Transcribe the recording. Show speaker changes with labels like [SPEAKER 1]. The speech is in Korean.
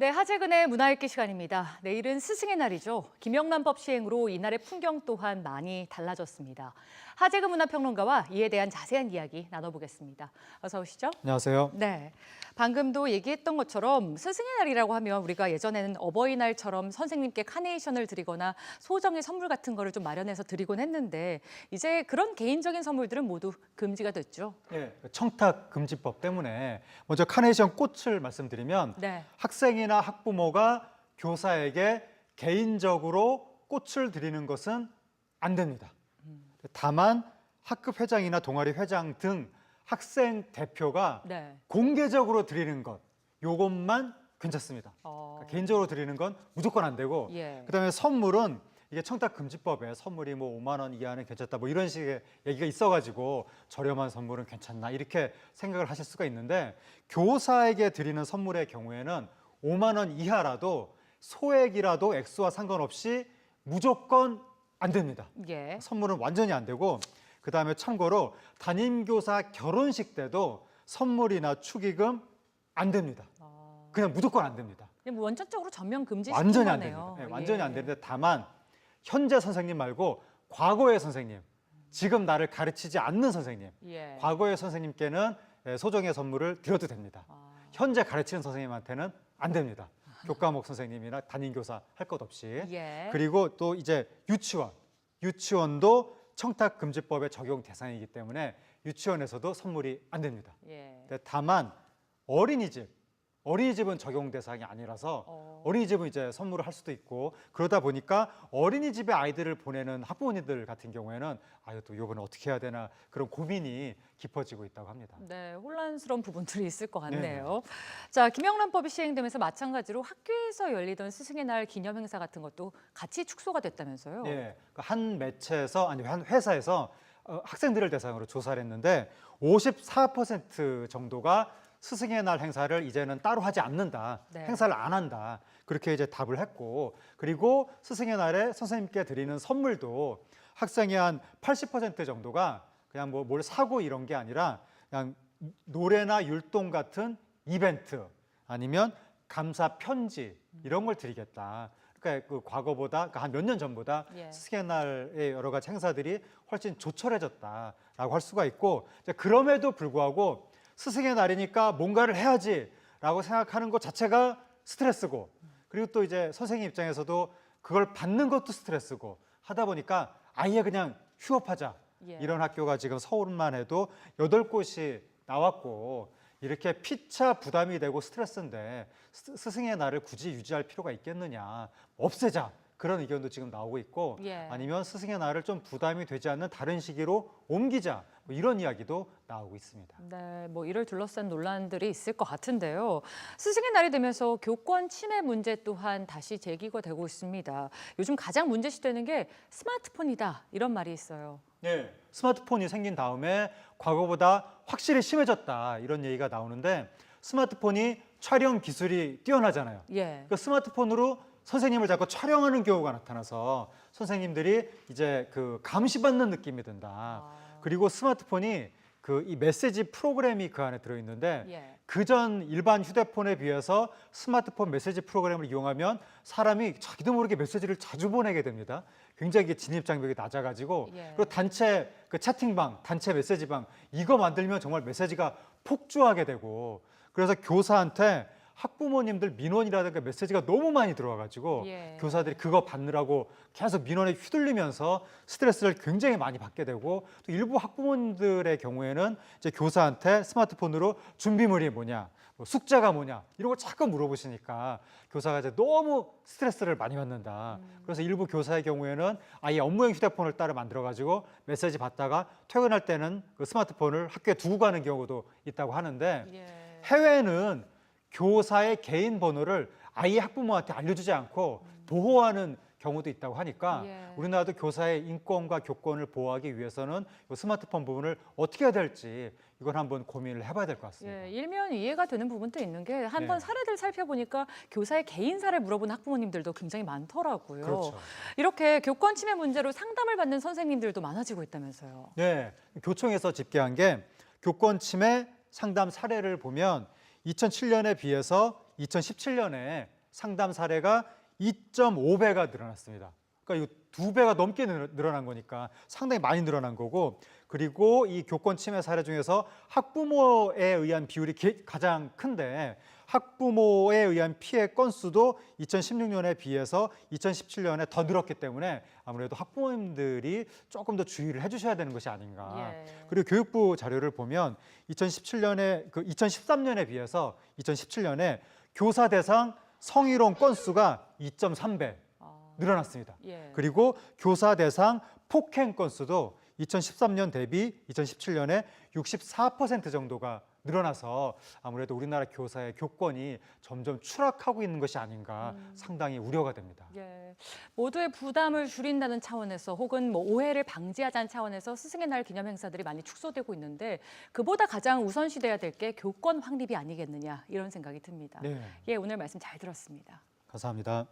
[SPEAKER 1] 네, 하재근의 문화읽기 시간입니다. 내일은 스승의 날이죠. 김영란법 시행으로 이날의 풍경 또한 많이 달라졌습니다. 하재근 문화평론가와 이에 대한 자세한 이야기 나눠보겠습니다. 어서 오시죠.
[SPEAKER 2] 안녕하세요.
[SPEAKER 1] 네, 방금도 얘기했던 것처럼 스승의 날이라고 하면 우리가 예전에는 어버이날처럼 선생님께 카네이션을 드리거나 소정의 선물 같은 거를 좀 마련해서 드리곤 했는데 이제 그런 개인적인 선물들은 모두 금지가 됐죠.
[SPEAKER 2] 네, 청탁 금지법 때문에 먼저 카네이션 꽃을 말씀드리면
[SPEAKER 1] 네.
[SPEAKER 2] 학생이나 학부모가 교사에게 개인적으로 꽃을 드리는 것은 안 됩니다. 다만 학급 회장이나 동아리 회장 등 학생 대표가
[SPEAKER 1] 네.
[SPEAKER 2] 공개적으로 드리는 것, 요것만 괜찮습니다. 그러니까 개인적으로 드리는 건 무조건 안 되고
[SPEAKER 1] 예.
[SPEAKER 2] 그다음에 선물은 이게 청탁금지법에 선물이 뭐 5만 원 이하는 괜찮다 뭐 이런 식의 얘기가 있어가지고 저렴한 선물은 괜찮나 이렇게 생각을 하실 수가 있는데 교사에게 드리는 선물의 경우에는 5만 원 이하라도 소액이라도 액수와 상관없이 무조건 안 됩니다.
[SPEAKER 1] 예.
[SPEAKER 2] 선물은 완전히 안 되고 그다음에 참고로 담임교사 결혼식 때도 선물이나 축의금 안 됩니다. 그냥 무조건 안 됩니다.
[SPEAKER 1] 뭐 원천적으로 전면 금지시킨
[SPEAKER 2] 완전히 안
[SPEAKER 1] 거네요.
[SPEAKER 2] 됩니다. 네, 완전히
[SPEAKER 1] 예.
[SPEAKER 2] 안 되는데 다만 현재 선생님 말고 과거의 선생님, 지금 나를 가르치지 않는 선생님,
[SPEAKER 1] 예.
[SPEAKER 2] 과거의 선생님께는 소정의 선물을 드려도 됩니다. 현재 가르치는 선생님한테는 안 됩니다. 교과목 선생님이나 담임교사 할 것 없이.
[SPEAKER 1] 예.
[SPEAKER 2] 그리고 또 이제 유치원도 청탁금지법의 적용 대상이기 때문에 유치원에서도 선물이 안 됩니다.
[SPEAKER 1] 예.
[SPEAKER 2] 근데 다만 어린이집은 적용 대상이 아니라서 어린이집은 이제 선물을 할 수도 있고 그러다 보니까 어린이집에 아이들을 보내는 학부모님들 같은 경우에는 아유 또 이번에 어떻게 해야 되나 그런 고민이 깊어지고 있다고 합니다.
[SPEAKER 1] 네, 혼란스러운 부분들이 있을 것 같네요.
[SPEAKER 2] 네네.
[SPEAKER 1] 자, 김영란법이 시행되면서 마찬가지로 학교에서 열리던 스승의 날 기념 행사 같은 것도 같이 축소가 됐다면서요?
[SPEAKER 2] 예, 한 매체에서 아니 한 회사에서 학생들을 대상으로 조사를 했는데 54% 정도가 스승의 날 행사를 이제는 따로 하지 않는다.
[SPEAKER 1] 네.
[SPEAKER 2] 행사를 안 한다. 그렇게 이제 답을 했고 그리고 스승의 날에 선생님께 드리는 선물도 학생의 한 80% 정도가 그냥 뭐 뭘 사고 이런 게 아니라 그냥 노래나 율동 같은 이벤트 아니면 감사 편지 이런 걸 드리겠다. 그러니까 그 과거보다 그러니까 한 몇 년 전보다
[SPEAKER 1] 예.
[SPEAKER 2] 스승의 날의 여러 가지 행사들이 훨씬 조촐해졌다라고 할 수가 있고 이제 그럼에도 불구하고 스승의 날이니까 뭔가를 해야지라고 생각하는 것 자체가 스트레스고 그리고 또 이제 선생님 입장에서도 그걸 받는 것도 스트레스고 하다 보니까 아예 그냥 휴업하자.
[SPEAKER 1] 예.
[SPEAKER 2] 이런 학교가 지금 서울만 해도 8곳이 나왔고 이렇게 피차 부담이 되고 스트레스인데 스승의 날을 굳이 유지할 필요가 있겠느냐. 없애자. 그런 의견도 지금 나오고 있고
[SPEAKER 1] 예.
[SPEAKER 2] 아니면 스승의 날을 좀 부담이 되지 않는 다른 시기로 옮기자. 뭐 이런 이야기도 나오고 있습니다.
[SPEAKER 1] 네, 뭐 이를 둘러싼 논란들이 있을 것 같은데요. 스승의 날이 되면서 교권 침해 문제 또한 다시 제기가 되고 있습니다. 요즘 가장 문제시되는 게 스마트폰이다 이런 말이 있어요.
[SPEAKER 2] 네, 스마트폰이 생긴 다음에 과거보다 확실히 심해졌다 이런 얘기가 나오는데 스마트폰이 촬영 기술이 뛰어나잖아요.
[SPEAKER 1] 예.
[SPEAKER 2] 그 스마트폰으로 선생님을 자꾸 촬영하는 경우가 나타나서 선생님들이 이제 그 감시받는 느낌이 든다. 그리고 스마트폰이 그 이 메시지 프로그램이 그 안에 들어있는데
[SPEAKER 1] 예.
[SPEAKER 2] 그전 일반 휴대폰에 비해서 스마트폰 메시지 프로그램을 이용하면 사람이 자기도 모르게 메시지를 자주 보내게 됩니다. 굉장히 진입 장벽이 낮아가지고
[SPEAKER 1] 예.
[SPEAKER 2] 그리고 단체 그 채팅방, 단체 메시지방 이거 만들면 정말 메시지가 폭주하게 되고 그래서 교사한테 학부모님들 민원이라든가 메시지가 너무 많이 들어와가지고
[SPEAKER 1] 예.
[SPEAKER 2] 교사들이 그거 받느라고 계속 민원에 휘둘리면서 스트레스를 굉장히 많이 받게 되고 또 일부 학부모님들의 경우에는 이제 교사한테 스마트폰으로 준비물이 뭐냐, 뭐 숙제가 뭐냐 이런 걸 자꾸 물어보시니까 교사가 이제 너무 스트레스를 많이 받는다. 그래서 일부 교사의 경우에는 아예 업무용 휴대폰을 따로 만들어가지고 메시지 받다가 퇴근할 때는 그 스마트폰을 학교에 두고 가는 경우도 있다고 하는데
[SPEAKER 1] 예.
[SPEAKER 2] 해외는 교사의 개인 번호를 아예 학부모한테 알려주지 않고 보호하는 경우도 있다고 하니까
[SPEAKER 1] 예.
[SPEAKER 2] 우리나라도 교사의 인권과 교권을 보호하기 위해서는 이 스마트폰 부분을 어떻게 해야 될지 이건 한번 고민을 해봐야 될 것 같습니다.
[SPEAKER 1] 예, 일면 이해가 되는 부분도 있는 게 한번
[SPEAKER 2] 네.
[SPEAKER 1] 사례들 살펴보니까 교사의 개인사를 물어본 학부모님들도 굉장히 많더라고요.
[SPEAKER 2] 그렇죠.
[SPEAKER 1] 이렇게 교권 침해 문제로 상담을 받는 선생님들도 많아지고 있다면서요.
[SPEAKER 2] 네, 교총에서 집계한 게 교권 침해 상담 사례를 보면 2007년에 비해서 2017년에 상담 사례가 2.5배가 늘어났습니다. 그러니까 이거 2배가 넘게 늘어난 거니까 상당히 많이 늘어난 거고, 그리고 이 교권 침해 사례 중에서 학부모에 의한 비율이 가장 큰데 학부모에 의한 피해 건수도 2016년에 비해서 2017년에 더 늘었기 때문에 아무래도 학부모님들이 조금 더 주의를 해주셔야 되는 것이 아닌가.
[SPEAKER 1] 예.
[SPEAKER 2] 그리고 교육부 자료를 보면 2013년에 비해서 2017년에 교사 대상 성희롱 건수가 2.3배 늘어났습니다.
[SPEAKER 1] 예.
[SPEAKER 2] 그리고 교사 대상 폭행 건수도 2013년 대비 2017년에 64% 정도가 늘어나서 아무래도 우리나라 교사의 교권이 점점 추락하고 있는 것이 아닌가 상당히 우려가 됩니다.
[SPEAKER 1] 예, 모두의 부담을 줄인다는 차원에서 혹은 뭐 오해를 방지하자는 차원에서 스승의 날 기념 행사들이 많이 축소되고 있는데 그보다 가장 우선시돼야 될 게 교권 확립이 아니겠느냐 이런 생각이 듭니다.
[SPEAKER 2] 네,
[SPEAKER 1] 예, 오늘 말씀 잘 들었습니다.
[SPEAKER 2] 감사합니다.